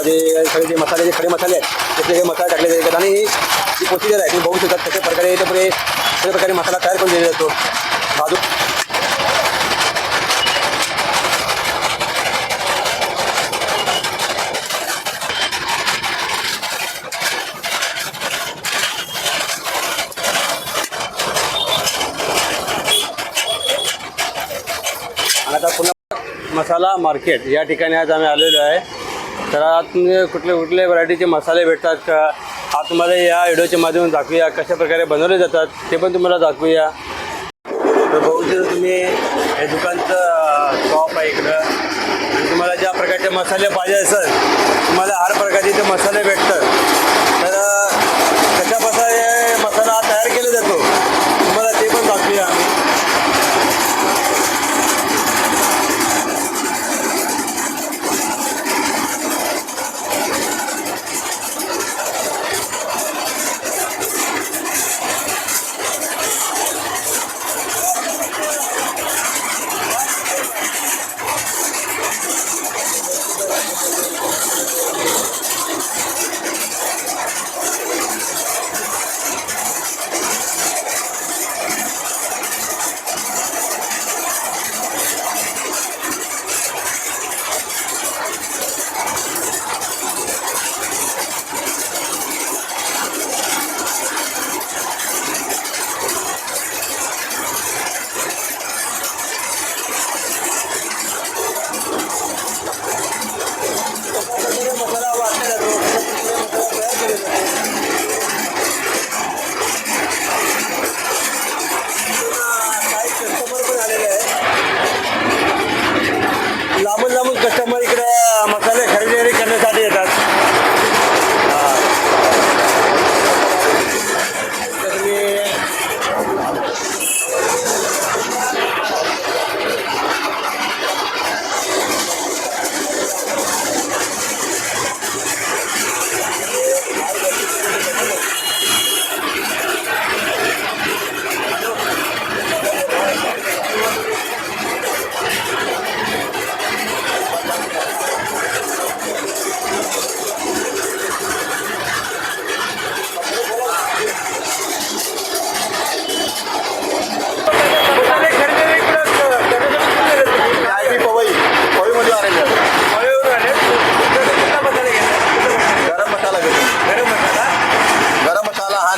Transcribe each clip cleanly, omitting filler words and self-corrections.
जे सगळे जे मसाले, जे खडे मसाले आहेत ते सगळे मसाले टाकले जातात आणि जी प्रोसिजर आहे तुम्ही बघू शकता कशा प्रकारे सगळ्या प्रकारे मसाला तयार करून दिला जातो. बाजू आता पुन्हा मसाला मार्केट या ठिकाणी आज आम्ही आलेलो आहे. तर आत कुठले कुठले व्हरायटीचे मसाले भेटतात का आज तुम्हाला या व्हिडिओच्या माध्यमातून दाखवूया. कशा प्रकारे बनवले जातात ते पण तुम्हाला दाखवूया. तर बघू शकता तुम्ही हे दुकानचं शॉप आहे इकडं आणि तुम्हाला ज्या प्रकारचे मसाले पाहिजे असेल तुम्हाला हर प्रकारचे इथे मसाले भेटतात. तर कशा प्रकारे मसाला तयार केला जातो तुम्हाला ते पण दाखवूया आम्ही. लांबून कस्टमर इकडे मसाले खरेदी करण्यासाठी येतात.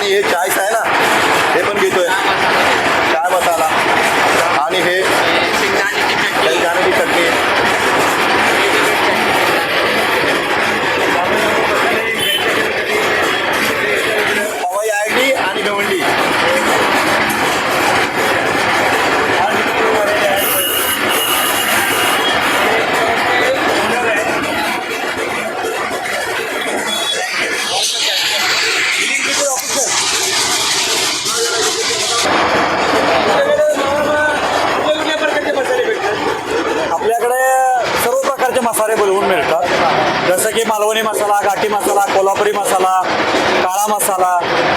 हे चाय आहे ना हे पण घेतोय चाय मसाला आणि हे शेंगदाण्याची चटणी पवई आयडी आणि गवंडी मसाले बोलवून मिळतात. जसं की मालवणी मसाला, घाटी मसाला, कोल्हापुरी मसाला, काळा मसाला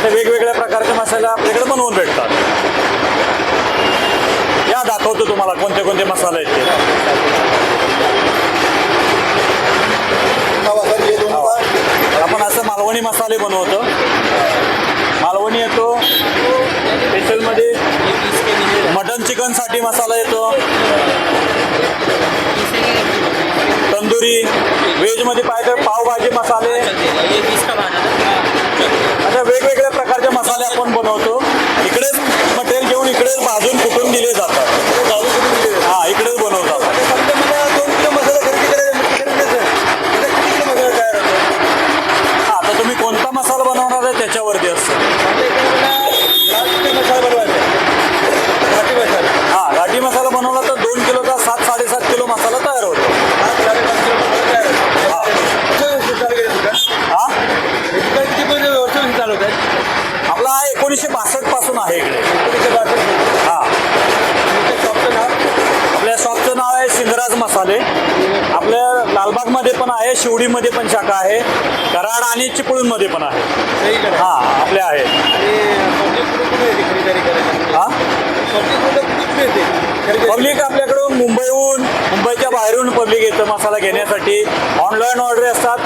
हे वेगवेगळ्या प्रकारचे मसाले आपल्याकडे बनवून भेटतात. या दाखवतो तुम्हाला कोणते कोणते मसाले आहेत ते. आपण असं मालवणी मसाले बनवतो. मालवणी येतो स्पेशलमध्ये मटन चिकनसाठी मसाला येतो. तंदुरी व्हेजमध्ये पाहिजे पावभाजी मसाले अशा वेगवेगळ्या प्रकारचे मसाले आपण बनवतो. इकडेच मटेरियल घेऊन इकडेच भाजून कुटून दिले जातात. हां इकडेच बनवतात. हां तर तुम्ही कोणता मसाला बनवणार आहे त्याच्यावरती असतं. हां घाटी मसाला बनवला तर 2 किलोचा 7-7.5 किलो मसाला तयार होतो. आपला 1962 पासून आहे इकडे. 1962. हां आपल्या शॉपचं नाव आहे सिंगराज मसाले. आपल्या लालबागमध्ये पण आहे, शिवडीमध्ये पण शाखा आहे, कराड आणि चिपळूणमध्ये पण आहे. हां आपले आहे. हां पब्लिक आपल्याकडून मुंबईच्या बाहेरून पब्लिक येतं मसाला घेण्यासाठी. ऑनलाईन ऑर्डर असतात.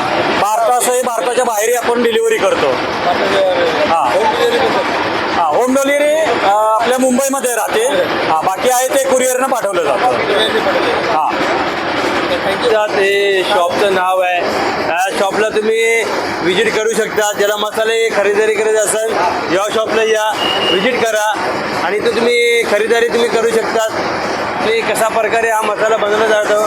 मुंबईमध्ये राहते. हां, बाकी आहे ते कुरिअरनं पाठवलं जातं. हां, ते शॉपचं नाव आहे. त्या शॉपला तुम्ही व्हिजिट करू शकता. ज्याला मसाले खरेदी करायचे असेल या शॉपला या, व्हिजिट करा आणि तो तुम्ही खरेदी तुम्ही करू शकता की कशा प्रकारे हा मसाला बनवला जातो.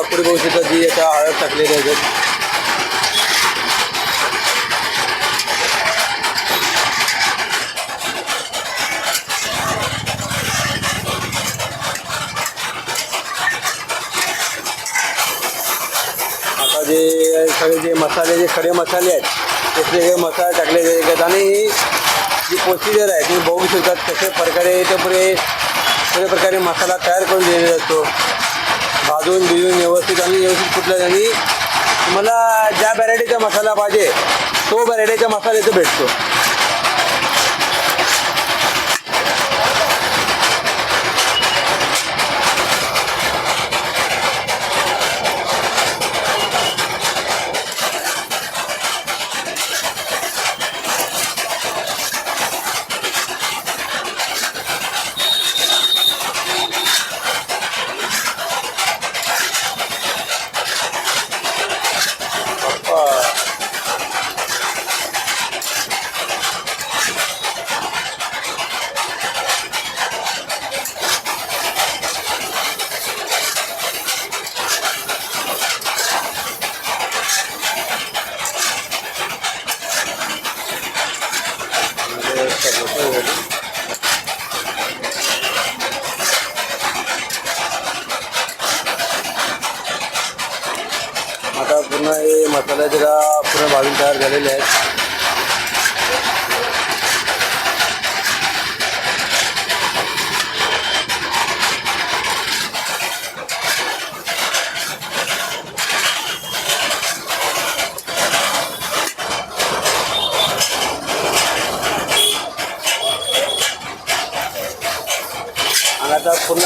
पुढे बघू शकता जी आता हळद टाकलेली आहे. आता जे सगळे जे मसाले जे खडे मसाले आहेत ते सगळे मसाले टाकलेले आहेत आणि ही जी प्रोसिजर आहे तुम्ही बघू शकतात कशा प्रकारे ते पुढे प्रकारे मसाला तयार करून दिलेला असतो. भाजून भिजून व्यवस्थित कुठल्या आणि तुम्हाला ज्या व्हरायटीचा मसाला पाहिजे तो व्हरायटीचा मसाला इथं भेटतो. आता पूर्ण हे मसाले जरा पूर्ण भाजून तयार झालेले आहेत.